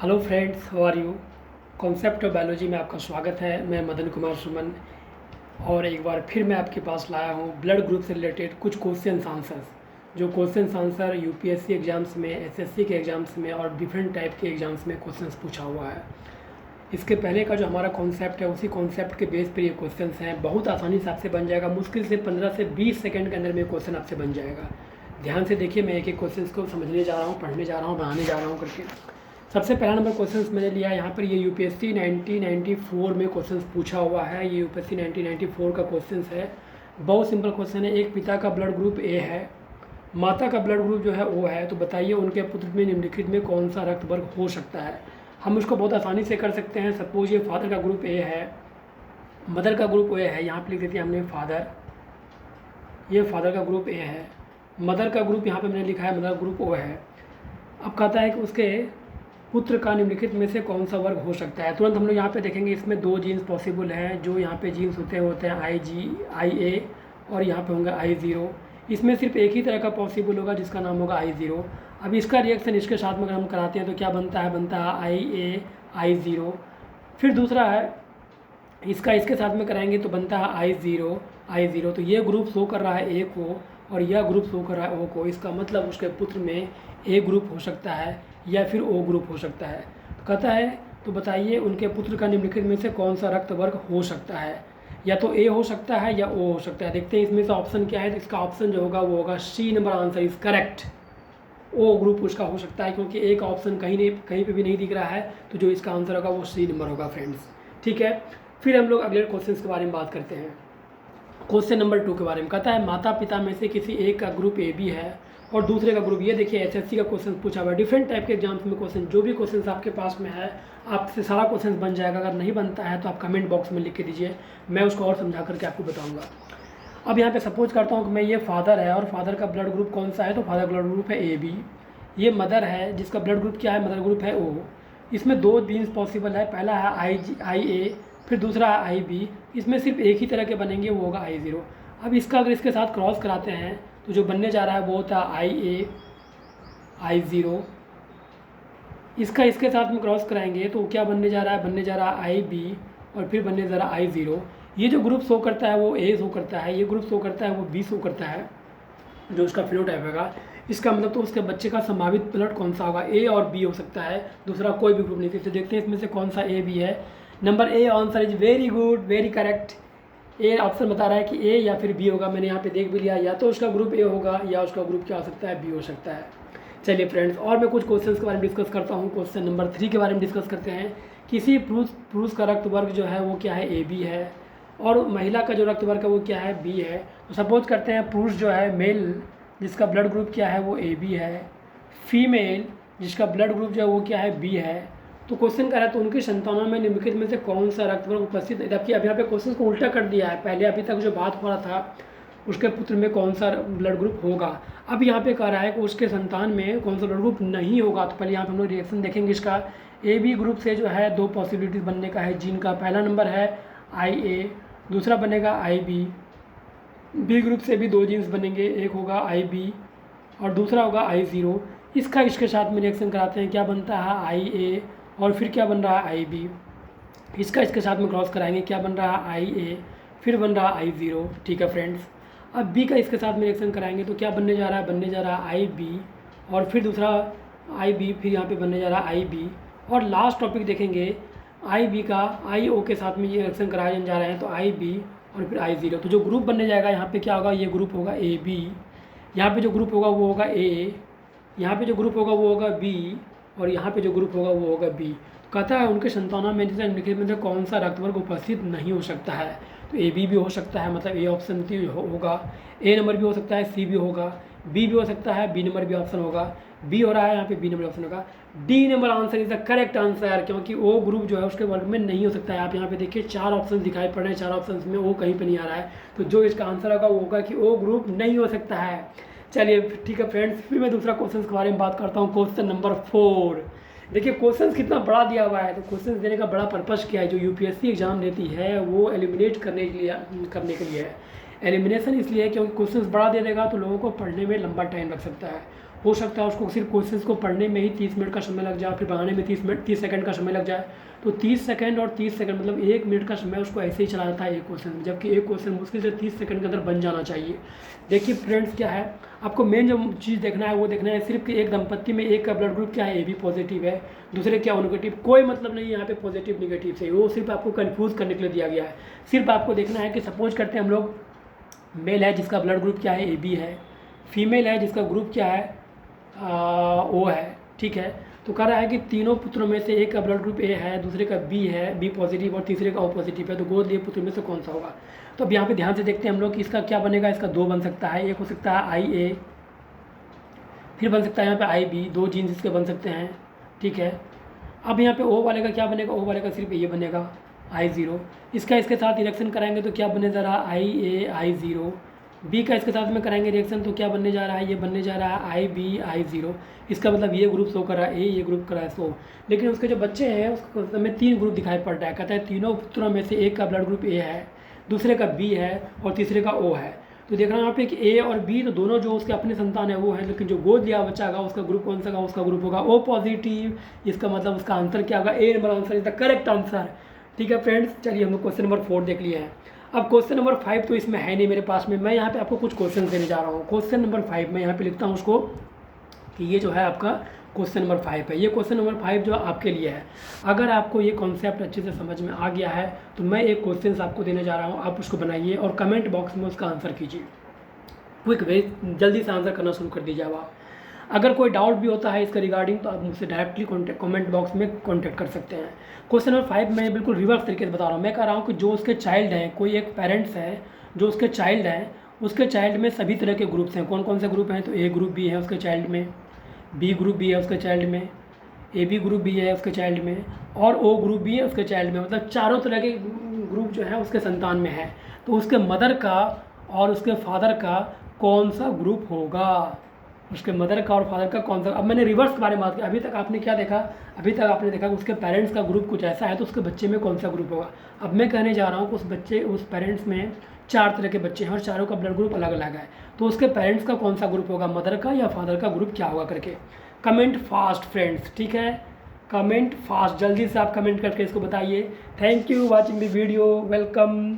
Hello friends, how are you. Concept of biology में आपका स्वागत है। मैं मदन कुमार सुमन और एक बार फिर मैं आपके पास लाया हूँ ब्लड ग्रुप से रिलेटेड कुछ क्वेश्चन आंसर्स। जो क्वेश्चन आंसर यूपीएससी एग्ज़ाम्स में, एसएससी के एग्ज़ाम्स में और डिफरेंट टाइप के एग्ज़ाम्स में क्वेश्चंस पूछा हुआ है। इसके पहले का जो हमारा कॉन्सेप्ट है उसी कॉन्सेप्ट के बेस पर ये क्वेश्चंस हैं। बहुत आसानी से आपसे बन जाएगा, मुश्किल से 15 से 20 सेकंड के अंदर में क्वेश्चन आपसे बन जाएगा। ध्यान से देखिए, मैं एक एक क्वेश्चन को समझने जा रहा हूँ, पढ़ने जा रहा हूँ, बनाने जा रहा हूँ करके। सबसे पहला नंबर क्वेश्चंस मैंने लिया है यहाँ पर। ये यूपीएससी 1994 में क्वेश्चंस पूछा हुआ है। ये यूपीएससी 1994 का क्वेश्चंस है। बहुत सिंपल क्वेश्चन है। एक पिता का ब्लड ग्रुप ए है, माता का ब्लड ग्रुप जो है ओ है, तो बताइए उनके पुत्र में निम्नलिखित में कौन सा रक्त वर्ग हो सकता है। हम उसको बहुत आसानी से कर सकते हैं। सपोज ये फादर का ग्रुप ए है, मदर का ग्रुप ए है, यहाँ पर लिख देते हैं हमने फादर। ये फादर का ग्रुप ए है, मदर का ग्रुप यहाँ पर मैंने लिखा है मदर ग्रुप ओ है। अब कहता है कि उसके पुत्र का निम्नलिखित में से कौन सा वर्ग हो सकता है। तुरंत हम लोग यहाँ पे देखेंगे, इसमें दो जीन्स पॉसिबल हैं। जो यहाँ पे जीन्स होते हैं IA और यहाँ पे होंगे I0। इसमें सिर्फ एक ही तरह का पॉसिबल होगा जिसका नाम होगा I0। अब इसका रिएक्शन इसके साथ में अगर हम कराते हैं तो क्या बनता है, बनता है IA I0। फिर दूसरा है इसका इसके साथ में कराएंगे तो बनता है I0। तो ये ग्रुप शो कर रहा है ए को और यह ग्रुप शो कर रहा है ओ को। इसका मतलब उसके पुत्र में ए ग्रुप हो सकता है या फिर ओ ग्रुप हो सकता है। तो कहता है तो बताइए उनके पुत्र का निम्नलिखित में से कौन सा रक्त वर्ग हो सकता है। या तो ए हो सकता है या ओ हो सकता है। देखते हैं इसमें से ऑप्शन क्या है। तो इसका ऑप्शन जो होगा वो होगा C number answer is correct. O group उसका हो सकता है, क्योंकि ए का ऑप्शन कहीं पे भी नहीं दिख रहा है। तो जो इसका आंसर होगा वो सी नंबर होगा फ्रेंड्स। ठीक है, फिर हम लोग अगले क्वेश्चन के बारे में बात करते हैं। क्वेश्चन नंबर 2 के बारे में कहता है माता पिता में से किसी एक का ग्रुप ए बी है और दूसरे का ग्रुप, ये देखिए एसएससी का क्वेश्चन पूछा हुआ है। डिफरेंट टाइप के एग्जाम्स में क्वेश्चन, जो भी क्वेश्चन आपके पास में है आपसे सारा क्वेश्चन बन जाएगा। अगर नहीं बनता है तो आप कमेंट बॉक्स में लिख के दीजिए, मैं उसको और समझा करके आपको बताऊंगा। अब यहाँ पे सपोज करता हूँ कि मैं, ये फादर है और फादर का ब्लड ग्रुप कौन सा है, तो फादर ब्लड ग्रुप है AB। ये मदर है जिसका ब्लड ग्रुप क्या है, मदर ग्रुप है O। इसमें दो जीन्स पॉसिबल है, पहला है IA, फिर दूसरा है IB। इसमें सिर्फ एक ही तरह के बनेंगे, वो होगा I0। अब इसका अगर इसके साथ क्रॉस कराते हैं तो जो बनने जा रहा है वो होता है IA I0। इसका इसके साथ में क्रॉस कराएंगे तो क्या बनने जा रहा है, बनने जा रहा है IB और फिर बनने जा रहा है I0। ये जो ग्रुप शो करता है वो A शो करता है, ये ग्रुप शो करता है वो B शो करता है, जो उसका फिनोटाइप होगा। इसका मतलब तो उसके बच्चे का संभावित ब्लड कौन सा होगा, A और B हो सकता है, दूसरा कोई भी ग्रुप नहीं। तो देखते हैं इसमें से कौन सा A B है। Number A answer is very good, very correct. A option बता रहा है कि ए या फिर बी होगा। मैंने यहाँ पे देख भी लिया, या तो उसका ग्रुप ए होगा या उसका ग्रुप क्या हो सकता है, बी हो सकता है। चलिए फ्रेंड्स, और मैं कुछ क्वेश्चंस के बारे में डिस्कस करता हूँ। क्वेश्चन नंबर 3 के बारे में डिस्कस करते हैं। किसी पुरुष का रक्त वर्ग जो है वो क्या है, AB है, और महिला का जो रक्त वर्ग है वो क्या है, B है। तो सपोज करते हैं पुरुष जो है मेल, जिसका ब्लड ग्रुप क्या है वो AB है, फीमेल जिसका ब्लड ग्रुप जो है वो क्या है, B है। तो क्वेश्चन कह रहा है तो उनकी संतानों में निम्नलिखित में से कौन सा रक्त वर्ग उपस्थित है। जबकि अभी यहाँ पे क्वेश्चन को उल्टा कर दिया है। पहले अभी तक जो बात हो रहा था उसके पुत्र में कौन सा ब्लड ग्रुप होगा, अब यहाँ पे कह रहा है कि उसके संतान में कौन सा ब्लड ग्रुप नहीं होगा। तो पहले यहाँ पे हम लोग रिएक्शन देखेंगे इसका। AB ग्रुप से जो है दो पॉसिबिलिटीज बनने का है जीन का। पहला नंबर है IA, दूसरा बनेगा IB। B ग्रुप से भी दो जीन्स बनेंगे, एक होगा IB और दूसरा होगा I0। इसका इसके साथ में रिएक्शन कराते हैं, क्या बनता है IA और फिर क्या बन रहा है IB। इसका इसके साथ में क्रॉस कराएंगे, क्या बन रहा है IA, फिर बन रहा है I0। ठीक है फ्रेंड्स। अब B का इसके साथ में रिएक्शन कराएंगे तो क्या बनने जा रहा है, बनने जा रहा है IB और फिर दूसरा IB, फिर यहाँ पे बनने जा रहा है IB। और लास्ट टॉपिक देखेंगे IB का IO के साथ में ये रिएक्शन कराए जा रहे हैं, तो IB और फिर I0। तो जो ग्रुप बनने जाएगा यहाँ पे क्या होगा, ये ग्रुप होगा AB। यहाँ पे जो ग्रुप होगा वो होगा A, यहाँ पे जो ग्रुप होगा वो होगा B और यहाँ पे जो ग्रुप होगा वो होगा B। कहता है उनके संतानों में जैसे निम्नलिखित में से कौन सा रक्त वर्ग उपस्थित नहीं हो सकता है। तो AB भी हो सकता है, मतलब A ऑप्शन होगा, A नंबर भी हो सकता है, C भी होगा, B भी हो सकता है, B नंबर भी ऑप्शन होगा, B हो रहा है यहाँ पे, B नंबर ऑप्शन होगा। D number answer is the correct answer, क्योंकि O ग्रुप जो है उसके वर्ग में नहीं हो सकता है। आप यहाँ पे देखिए 4 ऑप्शन दिखाई पड़ रहे हैं, 4 ऑप्शन में O कहीं पर नहीं आ रहा है। तो जो इसका आंसर होगा वो होगा कि O ग्रुप नहीं हो सकता है। चलिए ठीक है फ्रेंड्स, फिर मैं दूसरा क्वेश्चन के बारे में बात करता हूँ। Question number 4। देखिए क्वेश्चन कितना बड़ा दिया हुआ है। तो क्वेश्चन देने का बड़ा पर्पस क्या है, जो यूपीएससी एग्जाम देती है वो एलिमिनेट करने के लिए है। एलिमिनेशन इसलिए है क्योंकि क्वेश्चन बड़ा दे देगा तो लोगों को पढ़ने में लंबा टाइम लग सकता है, हो सकता है उसको सिर्फ क्वेश्चंस को पढ़ने में ही 30 मिनट का समय लग जाए, फिर बनाने में 30 सेकंड का समय लग जाए। तो 30 सेकंड और 30 सेकंड मतलब 1 मिनट का समय उसको ऐसे ही चलाना था एक क्वेश्चन में, जबकि एक क्वेश्चन मुश्किल से 30 सेकंड के अंदर बन जाना चाहिए। देखिए फ्रेंड्स, क्या है आपको मेन जो चीज़ देखना है वो देखना है सिर्फ कि एक दंपत्ति में एक का ब्लड ग्रुप क्या है, ए बी पॉजिटिव है, दूसरे क्या नेगेटिव। कोई मतलब नहीं है यहाँ पे पॉजिटिव निगेटिव से, वो सिर्फ आपको कन्फ्यूज़ करने के लिए दिया गया है। सिर्फ आपको देखना है कि सपोज करते हैं हम लोग, मेल है जिसका ब्लड ग्रुप क्या है, ए बी है, फीमेल है जिसका ग्रुप क्या है, ओ है, ठीक है। तो कह रहा है कि तीनों पुत्रों में से एक का ब्लड ग्रुप ए है, दूसरे का बी है, बी पॉजिटिव, और तीसरे का ओ पॉजिटिव है, तो गोद लिए पुत्र में से कौन सा होगा। तो अब यहाँ पे ध्यान से देखते हैं हम लोग कि इसका क्या बनेगा। इसका 2 बन सकता है, एक हो सकता है आई ए, फिर बन सकता है यहाँ पे आई बी, 2 जीन्स इसके बन सकते हैं, ठीक है। अब यहाँ पे ओ वाले का क्या बनेगा, ओ वाले का सिर्फ ये बनेगा आई ज़ीरो। इसका इसके साथ रिएक्शन कराएंगे तो क्या बनने जा रहा है, आई ए आई ज़ीरो। बी का इसके साथ में कराएंगे रिएक्शन तो क्या बनने जा रहा है, ये बनने जा रहा है आई बी आई ज़ीरो। इसका मतलब ये ग्रुप शो कर रहा है ए, ये ग्रुप कर रहा है शो। लेकिन उसके जो बच्चे हैं उसको हमें 3 ग्रुप दिखाई पड़ रहा है। कहता है तीनों पुत्रों में से एक का ब्लड ग्रुप ए है, दूसरे का बी है और तीसरे का ओ है। तो देख रहे हैं यहाँ पे कि ए और बी तो दोनों जो उसके अपने संतान है वो है, लेकिन जो गोद लिया बच्चा का उसका ग्रुप कौन सा का, उसका ग्रुप होगा ओ पॉजिटिव। इसका मतलब उसका आंसर क्या होगा, A number answer is the correct answer. ठीक है फ्रेंड्स, चलिए हम लोग क्वेश्चन नंबर 4 देख लिए हैं। अब क्वेश्चन नंबर 5 तो इसमें है नहीं मेरे पास में, मैं यहाँ पे आपको कुछ क्वेश्चन देने जा रहा हूँ। क्वेश्चन नंबर 5 मैं यहाँ पे लिखता हूँ उसको कि ये जो है आपका क्वेश्चन नंबर 5 है। ये क्वेश्चन नंबर 5 जो आपके लिए है। अगर आपको ये कॉन्सेप्ट अच्छे से समझ में आ गया है तो मैं एक क्वेश्चन आपको देने जा रहा हूँ, आप उसको बनाइए और कमेंट बॉक्स में उसका आंसर कीजिए। क्विक वे, जल्दी से आंसर करना शुरू कर दीजिए आप। अगर कोई डाउट भी होता है इसका रिगार्डिंग तो आप मुझसे डायरेक्टली कमेंट बॉक्स में कांटेक्ट कर सकते हैं। क्वेश्चन नंबर 5 मैं बिल्कुल रिवर्स तरीके से बता रहा हूँ। मैं कह रहा हूँ कि जो उसके चाइल्ड हैं, कोई एक पेरेंट्स है जो उसके चाइल्ड हैं, उसके चाइल्ड में सभी तरह के ग्रुप्स हैं। कौन कौन से ग्रुप हैं, तो ए ग्रुप भी है उसके चाइल्ड में, बी ग्रुप भी है उसके चाइल्ड में, ए बी ग्रुप भी है उसके चाइल्ड में, और ओ ग्रुप भी है उसके चाइल्ड में। मतलब चारों तरह के ग्रुप जो है उसके संतान में है। तो उसके मदर का और उसके फादर का कौन सा ग्रुप होगा, उसके मदर का और फादर का कौन सा। अब मैंने रिवर्स के बारे में बात की। अभी तक आपने क्या देखा, अभी तक आपने देखा कि उसके पेरेंट्स का ग्रुप कुछ ऐसा है तो उसके बच्चे में कौन सा ग्रुप होगा। अब मैं कहने जा रहा हूँ कि उस पेरेंट्स में 4 तरह के बच्चे हैं और चारों का ब्लड ग्रुप अलग अलग है, तो उसके पेरेंट्स का कौन सा ग्रुप होगा, मदर का या फादर का ग्रुप क्या होगा करके कमेंट फास्ट फ्रेंड्स, ठीक है। कमेंट फास्ट, जल्दी से आप कमेंट करके इसको बताइए। Thank you watching the video, welcome.